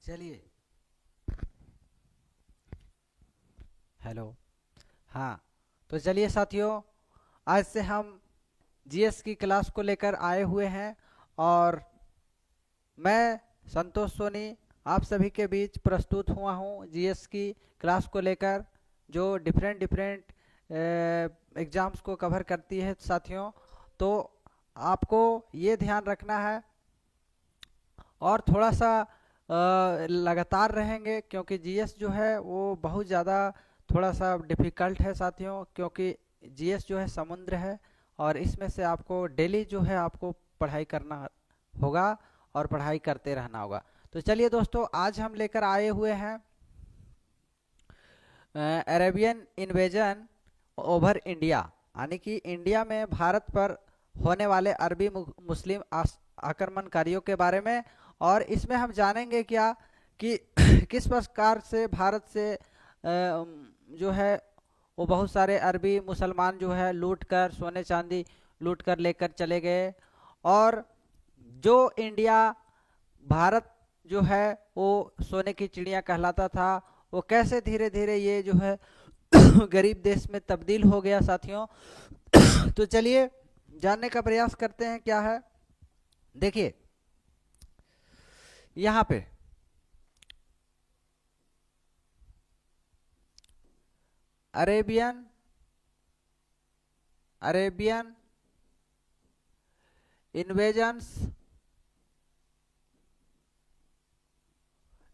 चलिए। हेलो। हाँ, तो चलिए साथियों, आज से हम जीएस की क्लास को लेकर आए हुए हैं। और मैं संतोष सोनी आप सभी के बीच प्रस्तुत हुआ हूँ जीएस की क्लास को लेकर, जो डिफरेंट डिफरेंट एग्ज़ाम्स को कवर करती है साथियों। तो आपको ये ध्यान रखना है और थोड़ा सा लगातार रहेंगे, क्योंकि जीएस जो है वो बहुत ज़्यादा थोड़ा सा डिफ़िकल्ट है साथियों, क्योंकि जीएस जो है समुद्र है। और इसमें से आपको डेली जो है आपको पढ़ाई करना होगा और पढ़ाई करते रहना होगा। तो चलिए दोस्तों, आज हम लेकर आए हुए हैं अरेबियन इन्वेजन ओवर इंडिया, यानी कि इंडिया में भारत पर होने वाले अरबी मुस्लिम आक्रमणकारियों के बारे में। और इसमें हम जानेंगे क्या कि किस प्रकार से भारत से जो है वो बहुत सारे अरबी मुसलमान जो है लूट कर सोने चांदी लूट कर लेकर चले गए। और जो इंडिया भारत जो है वो सोने की चिड़िया कहलाता था, वो कैसे धीरे धीरे ये जो है गरीब देश में तब्दील हो गया साथियों। तो चलिए जानने का प्रयास करते हैं क्या है। देखिए यहाँ पे अरेबियन अरेबियन इन्वेजन्स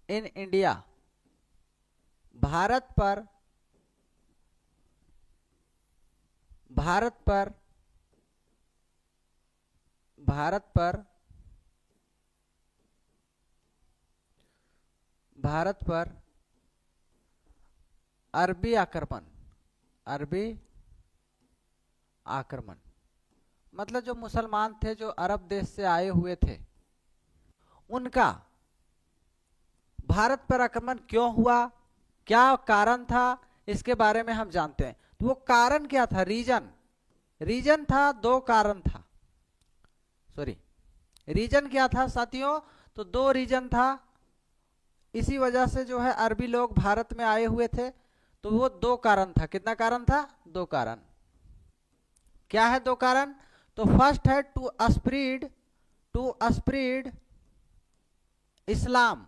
इन इंडिया, भारत पर भारत पर भारत पर भारत पर अरबी आक्रमण अरबी आक्रमण मतलब जो मुसलमान थे जो अरब देश से आए हुए थे, उनका भारत पर आक्रमण क्यों हुआ, क्या कारण था, इसके बारे में हम जानते हैं। तो वो कारण क्या था, रीजन रीजन था, दो कारण था। सॉरी, रीजन क्या था साथियों, तो दो रीजन था। इसी वजह से जो है अरबी लोग भारत में आए हुए थे। तो वो दो कारण था। कितना कारण था, दो कारण। क्या है दो कारण, तो फर्स्ट है to spread Islam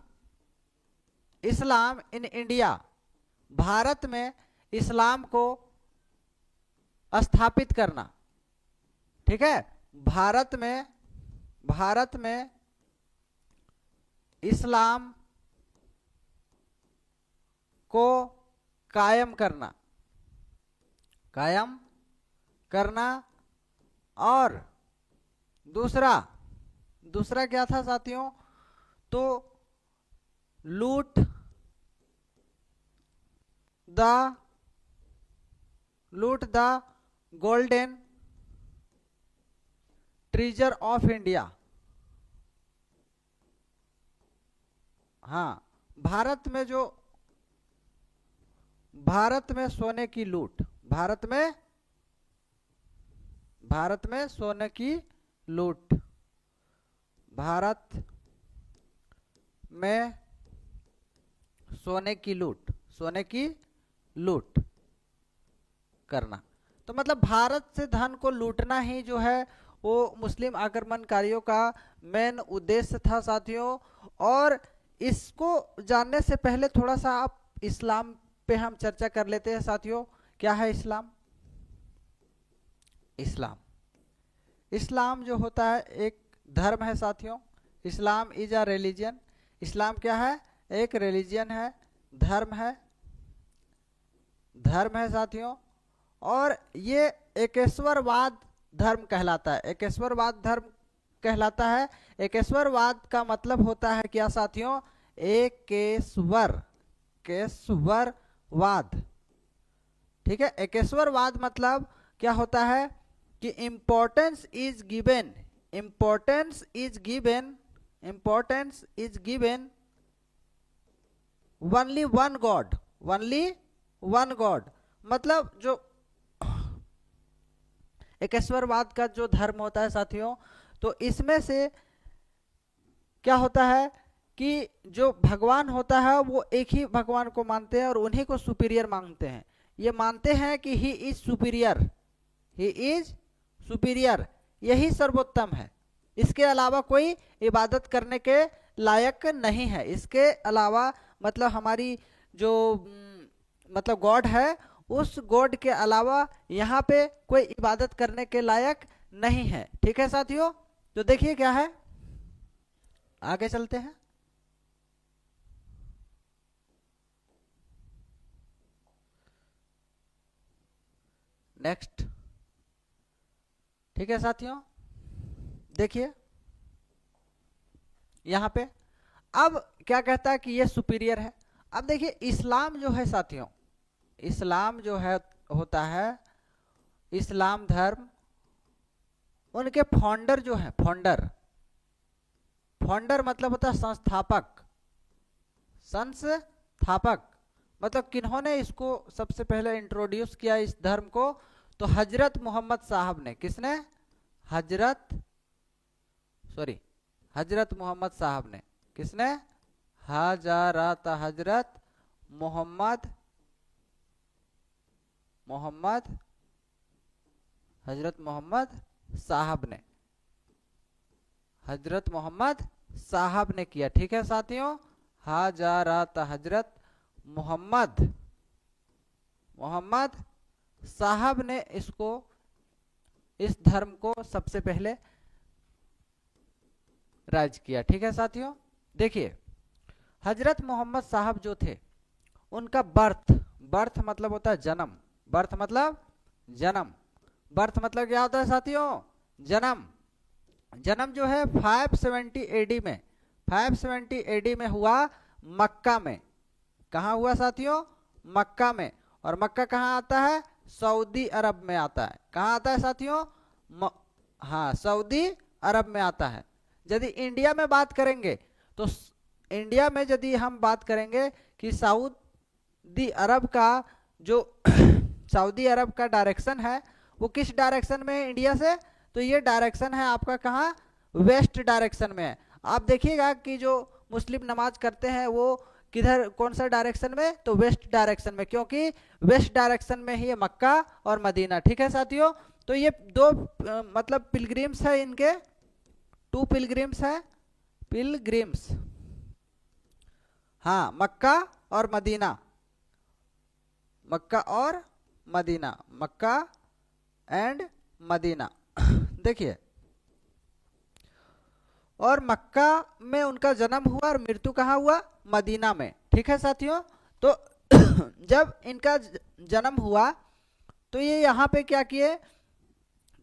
Islam in India, Bharat में इस्लाम को स्थापित करना। ठीक है, भारत में इस्लाम को कायम करना। और दूसरा दूसरा क्या था साथियों, तो लूट the golden treasure of India. हाँ, भारत में सोने की लूट, भारत में सोने की लूट, भारत में सोने की लूट करना। तो मतलब भारत से धन को लूटना ही जो है वो मुस्लिम आक्रमणकारियों का मेन उद्देश्य था साथियों। और इसको जानने से पहले थोड़ा सा आप इस्लाम पे हम चर्चा कर लेते हैं साथियों। क्या है इस्लाम, इस्लाम जो होता है एक धर्म है साथियों। Islam is a religion. इस्लाम क्या है, एक रिलीजन है, धर्म है साथियों। और ये एकेश्वरवाद धर्म कहलाता है। एकेश्वरवाद का मतलब होता है क्या साथियों, केश्वरवाद। ठीक है, एकेश्वरवाद मतलब क्या होता है कि importance is given only one God. मतलब जो एकेश्वरवाद का जो धर्म होता है साथियों, तो इसमें से क्या होता है कि जो भगवान होता है वो एक ही भगवान को मानते हैं और उन्हीं को सुपीरियर मानते हैं। ये मानते हैं कि he is superior, he is superior, यही सर्वोत्तम है। इसके अलावा कोई इबादत करने के लायक नहीं है। इसके अलावा मतलब हमारी जो मतलब गॉड है, उस गॉड के अलावा यहाँ पे कोई इबादत करने के लायक नहीं है। ठीक है साथियों, तो देखिए क्या है, आगे चलते हैं। नेक्स्ट। ठीक है साथियों, देखिए यहां पे अब क्या कहता है कि ये सुपीरियर है। अब देखिए इस्लाम जो है साथियों, इस्लाम जो है होता है, इस्लाम धर्म, उनके फाउंडर जो है, फाउंडर, फाउंडर मतलब होता है संस्थापक, संस्थापक मतलब किन्होंने इसको सबसे पहले इंट्रोड्यूस किया इस धर्म को, तो हजरत मोहम्मद साहब ने। किसने? हजरत मोहम्मद साहब ने। किसने? हजरत मोहम्मद, हजरत मोहम्मद साहब ने, हजरत मोहम्मद साहब ने किया। ठीक है साथियों, हजरत मोहम्मद साहब ने इसको, इस धर्म को सबसे पहले राज किया। ठीक है साथियों, देखिए हजरत मोहम्मद साहब जो थे, उनका बर्थ मतलब होता है जन्म, बर्थ मतलब जन्म, बर्थ मतलब क्या होता है साथियों? जन्म। जन्म जो है 570 एडी में, 570 एडी में हुआ मक्का में। कहाँ हुआ साथियों? मक्का में। और मक्का कहाँ आता है? सऊदी अरब में आता है। कहाँ आता है साथियों? हाँ, सऊदी अरब में आता है। यदि इंडिया में बात करेंगे तो इंडिया में यदि हम बात करेंगे कि सऊदी अरब का जो सऊदी अरब का डायरेक्शन है वो किस डायरेक्शन में है इंडिया से? तो ये डायरेक्शन है आपका कहाँ? वेस्ट डायरेक्शन में है। आप देखिएगा कि जो मुस्लिम नमाज करते हैं वो किधर, कौन सा डायरेक्शन में? तो वेस्ट डायरेक्शन में, क्योंकि वेस्ट डायरेक्शन में ही है मक्का और मदीना। ठीक है साथियों, तो ये दो मतलब पिलग्रिम्स है इनके, 2 पिलग्रिम्स है, पिलग्रिम्स, हाँ, मक्का और मदीना, मक्का और मदीना, मक्का एंड मदीना। देखिए, और मक्का में उनका जन्म हुआ और मृत्यु कहाँ हुआ? मदीना में। ठीक है साथियों, तो जब इनका जन्म हुआ तो ये यहाँ पे क्या किए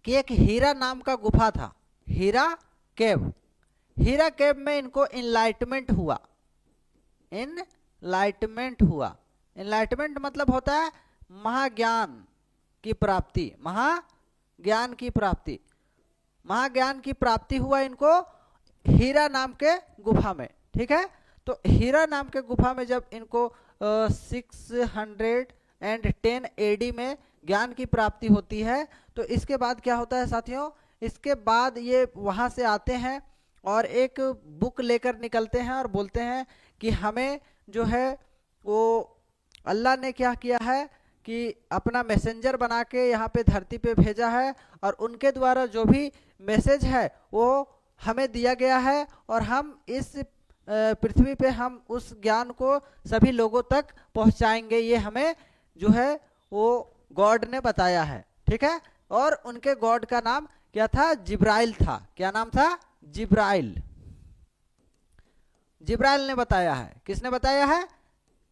कि एक हीरा नाम का गुफा था, हीरा केव, हीरा केव में इनको इनलाइटमेंट हुआ, इनलाइटमेंट हुआ। इनलाइटमेंट मतलब होता है महाज्ञान की प्राप्ति, महाज्ञान की प्राप्ति, महाज्ञान की प्राप्ति हुआ इनको हीरा नाम के गुफा में। ठीक है, तो हीरा नाम के गुफा में जब इनको 610 एडी में ज्ञान की प्राप्ति होती है, तो इसके बाद क्या होता है साथियों? इसके बाद ये वहाँ से आते हैं और एक बुक लेकर निकलते हैं और बोलते हैं कि हमें जो है वो अल्लाह ने क्या किया है कि अपना मैसेंजर बना के यहाँ पे धरती पे भेजा है, और उनके द्वारा जो भी मैसेज है वो हमें दिया गया है, और हम इस पृथ्वी पे हम उस ज्ञान को सभी लोगों तक पहुंचाएंगे। ये हमें जो है वो गॉड ने बताया है। ठीक है, और उनके गॉड का नाम क्या था? जिब्राइल था। क्या नाम था? जिब्राइल। जिब्राइल ने बताया है। किसने बताया है?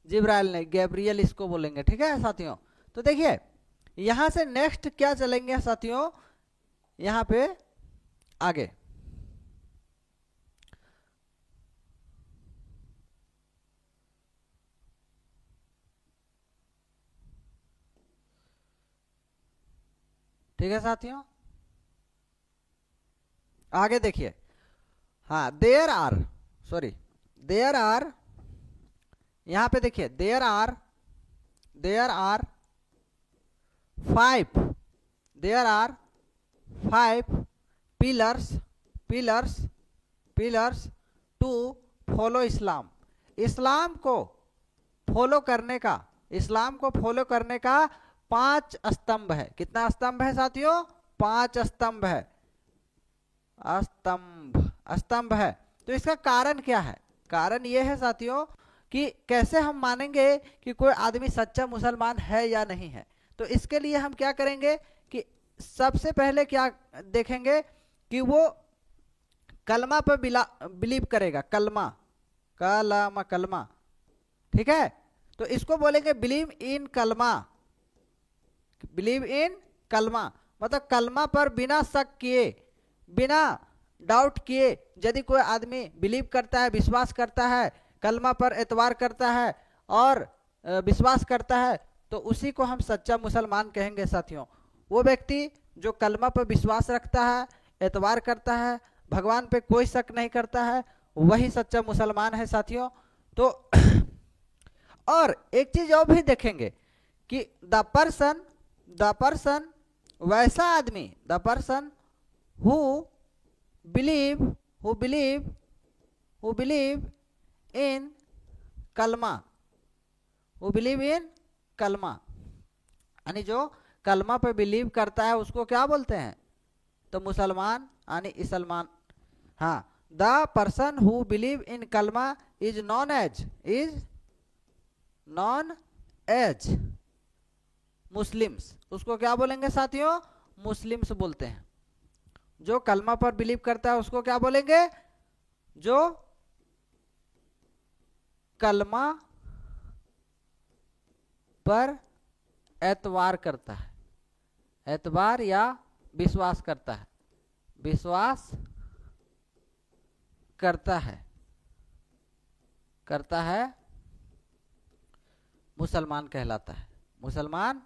जिब्राइल ने, गैब्रियल इसको बोलेंगे। ठीक है साथियों, तो देखिए यहां से नेक्स्ट क्या चलेंगे साथियों, यहां पे आगे ठीक है साथियों, आगे देखिए। हाँ, देयर आर, यहां पे देखिए, there are 5, there are 5 pillars to follow Islam. Islam को फॉलो करने का, इस्लाम को फॉलो करने का 5 स्तंभ है। कितना स्तंभ है साथियों? 5 स्तंभ है। स्तंभ है। तो इसका कारण क्या है? कारण यह है साथियों कि कैसे हम मानेंगे कि कोई आदमी सच्चा मुसलमान है या नहीं है। तो इसके लिए हम क्या करेंगे कि सबसे पहले क्या देखेंगे कि वो कलमा पर बिलीव करेगा। कलमा, कलमा, ठीक है। तो इसको बोलेंगे बिलीव इन कलमा। बिलीव इन कलमा मतलब कलमा पर बिना शक किए, बिना डाउट किए यदि कोई आदमी बिलीव करता है, विश्वास करता है, कलमा पर एतवार करता है और विश्वास करता है, तो उसी को हम सच्चा मुसलमान कहेंगे साथियों। वो व्यक्ति जो कलमा पर विश्वास रखता है, एतवार करता है, भगवान पे कोई शक नहीं करता है, वही सच्चा मुसलमान है साथियों। तो और एक चीज और भी देखेंगे कि द पर्सन वैसा आदमी, the person who believe in कलमा, हु बिलीव इन कलमा, यानी जो कलमा पे बिलीव करता है उसको क्या बोलते हैं? तो मुसलमान यानी इस्लामान। हाँ, the person who believe in कलमा इज नॉन एज मुस्लिम्स। उसको क्या बोलेंगे साथियों? मुस्लिम्स बोलते हैं। जो कलमा पर बिलीव करता है उसको क्या बोलेंगे? जो कलमा पर एतवार करता है, एतबार या विश्वास करता है, विश्वास करता है, मुसलमान कहलाता है, मुसलमान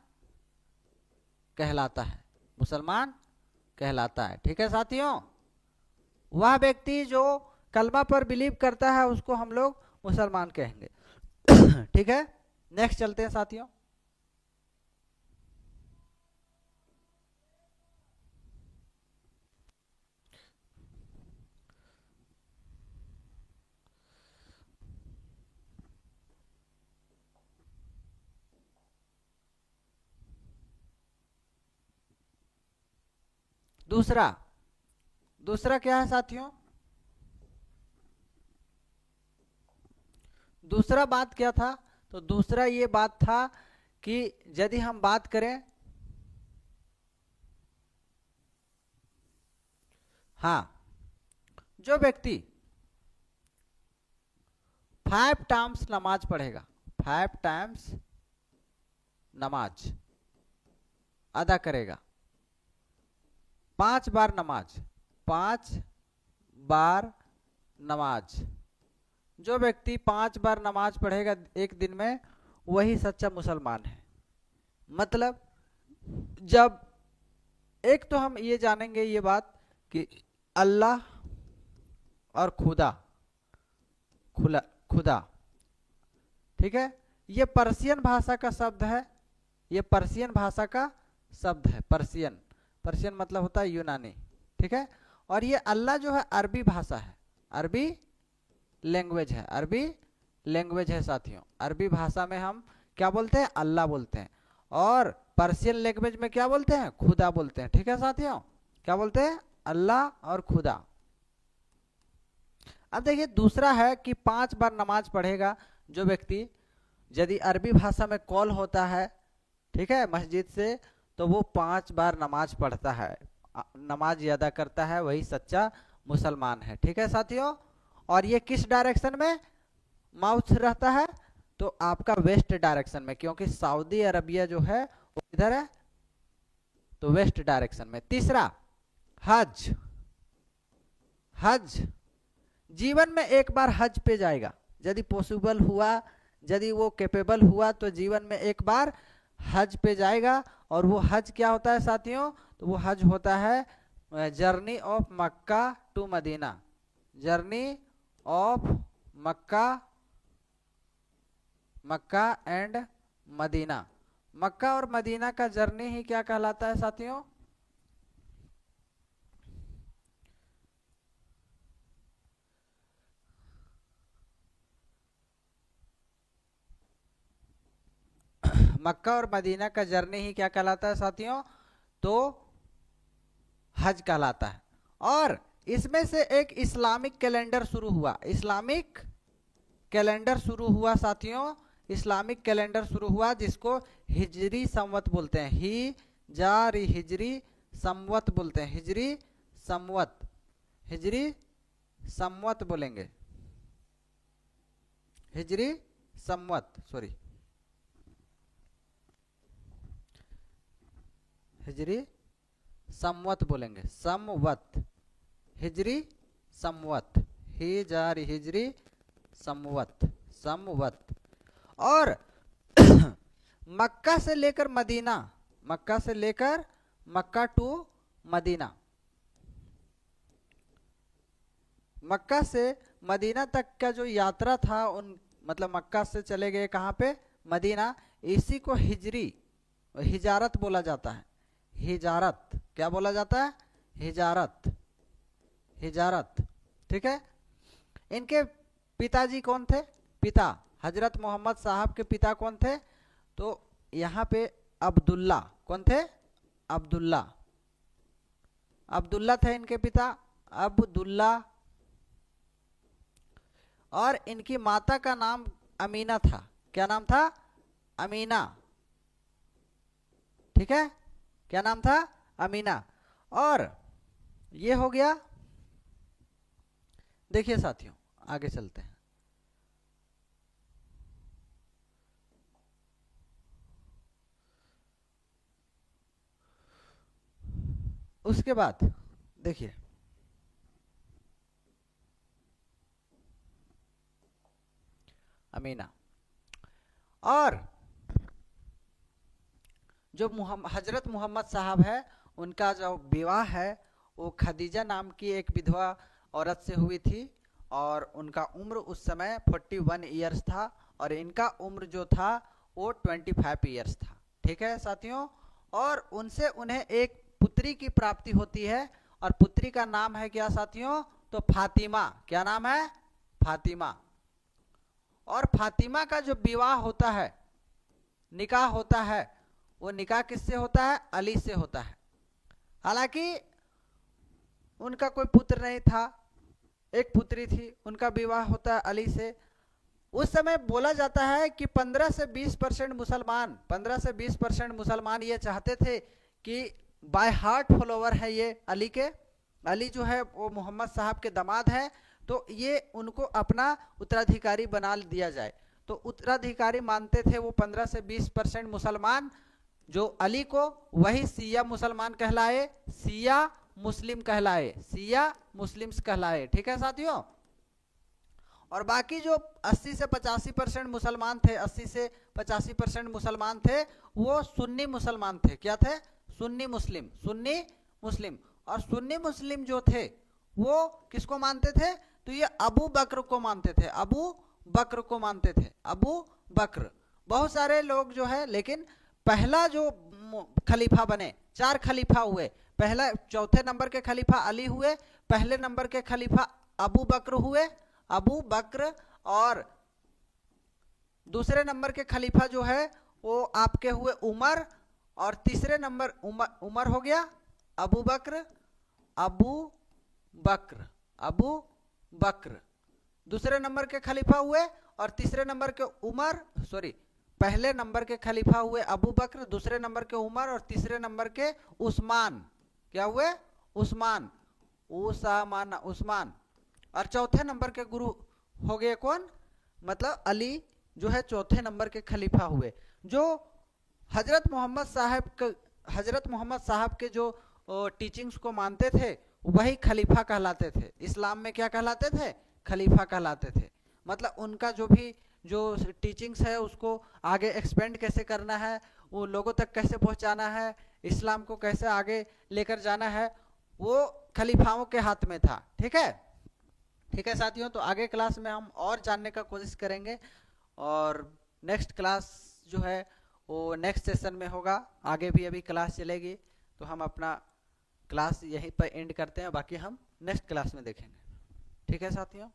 कहलाता है। ठीक है साथियों, वह व्यक्ति जो कलमा पर बिलीव करता है उसको हम लोग मुसलमान कहेंगे। ठीक है, नेक्स्ट चलते हैं साथियों। दूसरा क्या है साथियों? दूसरा बात क्या था? तो दूसरा ये बात था कि यदि हम बात करें, हाँ, जो व्यक्ति 5 टाइम्स नमाज पढ़ेगा, 5 टाइम्स नमाज अदा करेगा, 5 बार नमाज, 5 बार नमाज, जो व्यक्ति 5 बार नमाज पढ़ेगा एक दिन में वही सच्चा मुसलमान है। मतलब जब एक तो हम ये जानेंगे ये बात कि अल्लाह और खुदा, ठीक है, ये पर्शियन भाषा का शब्द है, ये पर्शियन भाषा का शब्द है। पर्शियन मतलब होता है यूनानी, ठीक है। और ये अल्लाह जो है अरबी भाषा है, अरबी लैंग्वेज है साथियों। अरबी भाषा में हम क्या बोलते हैं? अल्लाह बोलते हैं। और पर्शियन लैंग्वेज में क्या बोलते हैं? खुदा बोलते हैं। ठीक है साथियों, क्या बोलते हैं? अल्लाह और खुदा। अब देखिए दूसरा है कि 5 बार नमाज पढ़ेगा जो व्यक्ति, यदि अरबी भाषा में कॉल होता है, ठीक है, मस्जिद से, तो वो 5 बार नमाज पढ़ता है, नमाज अदा करता है, वही सच्चा मुसलमान है। ठीक है साथियों, और ये किस डायरेक्शन में माउथ रहता है? तो आपका वेस्ट डायरेक्शन में, क्योंकि सऊदी अरबिया जो है वो इधर है, तो वेस्ट डायरेक्शन में। तीसरा, हज जीवन में एक बार हज पे जाएगा, यदि पॉसिबल हुआ, यदि वो कैपेबल हुआ तो जीवन में एक बार हज पे जाएगा। और वो हज क्या होता है साथियों? तो वो हज होता है journey of Mecca to Medina, journey of Mecca and Medina. Mecca और मदीना का जर्नी ही क्या कहलाता है साथियों? मक्का और मदीना का जर्नी ही क्या कहलाता है साथियों? तो हज कहलाता है। और इसमें से एक इस्लामिक कैलेंडर शुरू हुआ, इस्लामिक कैलेंडर शुरू हुआ साथियों, इस्लामिक कैलेंडर शुरू हुआ जिसको हिजरी संवत बोलते हैं, हिजरी संवत बोलते हैं, हिजरी संवत, हिजरी संवत बोलेंगे, हिजरी संवत, सॉरी, हिजरी संवत बोलेंगे, संवत, हिजरी संवत, हिजरी संवत, संवत। और मक्का से लेकर मदीना, मक्का से लेकर मक्का टू मदीना, मक्का से मदीना तक का जो यात्रा था, उन मतलब मक्का से चले गए कहाँ पे? मदीना। इसी को हिजरी, हिजारत बोला जाता है, हिजारत, क्या बोला जाता है? हिजारत, हिजारत, ठीक है। इनके पिताजी कौन थे? पिता हजरत मोहम्मद साहब के पिता कौन थे? तो यहाँ पे अब्दुल्ला, कौन थे? अब्दुल्ला, अब्दुल्ला थे इनके पिता, अब्दुल्ला। और इनकी माता का नाम अमीना था, क्या नाम था? अमीना, ठीक है, क्या नाम था? अमीना। और ये हो गया। देखिए साथियों आगे चलते हैं। उसके बाद देखिए, अमीना और जो हजरत मोहम्मद साहब है, उनका जो विवाह है वो खदीजा नाम की एक विधवा औरत से हुई थी। और उनका उम्र उस समय 41 ईयर्स था और इनका उम्र जो था वो 25 ईयर्स था, ठीक है साथियों। और उनसे उन्हें एक पुत्री की प्राप्ति होती है और पुत्री का नाम है क्या साथियों? तो फातिमा। क्या नाम है? फातिमा। और फातिमा का जो विवाह होता है, निकाह होता है, वो निकाह किससे होता है? अली से होता है। हालांकि उनका कोई पुत्र नहीं था, एक पुत्री थी, उनका विवाह होता है अली से। उस समय बोला जाता है कि 15 से 20% मुसलमान, 15 से 20% मुसलमान ये चाहते थे कि बाय हार्ट फॉलोवर है ये अली के, अली जो है वो मोहम्मद साहब के दामाद है, तो ये उनको अपना उत्तराधिकारी बना दिया जाए। तो उत्तराधिकारी मानते थे वो 15 से 20% मुसलमान जो अली को, वही सिया मुसलमान कहलाए, सिया मुस्लिम कहलाए, सिया मुस्लिम्स कहलाए, ठीक है साथियों। और बाकी जो 80 से 85% मुसलमान थे, 80 से 85% मुसलमान थे, वो सुन्नी मुसलमान थे। क्या थे? सुन्नी मुस्लिम, सुन्नी मुस्लिम। और सुन्नी मुस्लिम जो थे वो किसको मानते थे? तो ये अबू बकर को मानते थे, अबू बकर को मानते थे, अबू बकर। बहुत सारे लोग जो है, लेकिन पहला जो खलीफा बने, 4 खलीफा हुए। पहला, चौथे नंबर के खलीफा अली हुए, पहले नंबर के खलीफा अबू बकर हुए, अबू बकर। और दूसरे नंबर के खलीफा जो है वो आपके हुए उमर। और तीसरे नंबर उमर हो गया, अबू बकर, अबू बकर, अबू बकर दूसरे नंबर के खलीफा हुए। और तीसरे नंबर के उमर, सॉरी, पहले नंबर के खलीफा हुए अबू बकर, दूसरे नंबर के उमर और तीसरे नंबर के उस्मान। क्या हुए? उस्मान, उसामान, उस्मान। और चौथे नंबर के गुरु हो गए कौन? मतलब अली जो है चौथे नंबर के खलीफा हुए, जो हजरत मोहम्मद साहब के जो टीचिंग्स को मानते थे वही खलीफा कहलाते थे। इस्लाम में क्या कहलाते थे? खलीफा कहलाते थे। मतलब उनका जो भी जो टीचिंग्स है उसको आगे एक्सपेंड कैसे करना है, वो लोगों तक कैसे पहुंचाना है, इस्लाम को कैसे आगे लेकर जाना है, वो खलीफाओं के हाथ में था। ठीक है, ठीक है साथियों। तो आगे क्लास में हम और जानने का कोशिश करेंगे और नेक्स्ट क्लास जो है वो नेक्स्ट सेशन में होगा। आगे भी अभी क्लास चलेगी, तो हम अपना क्लास यहीं पर एंड करते हैं, बाकी हम नेक्स्ट क्लास में देखेंगे। ठीक है साथियों।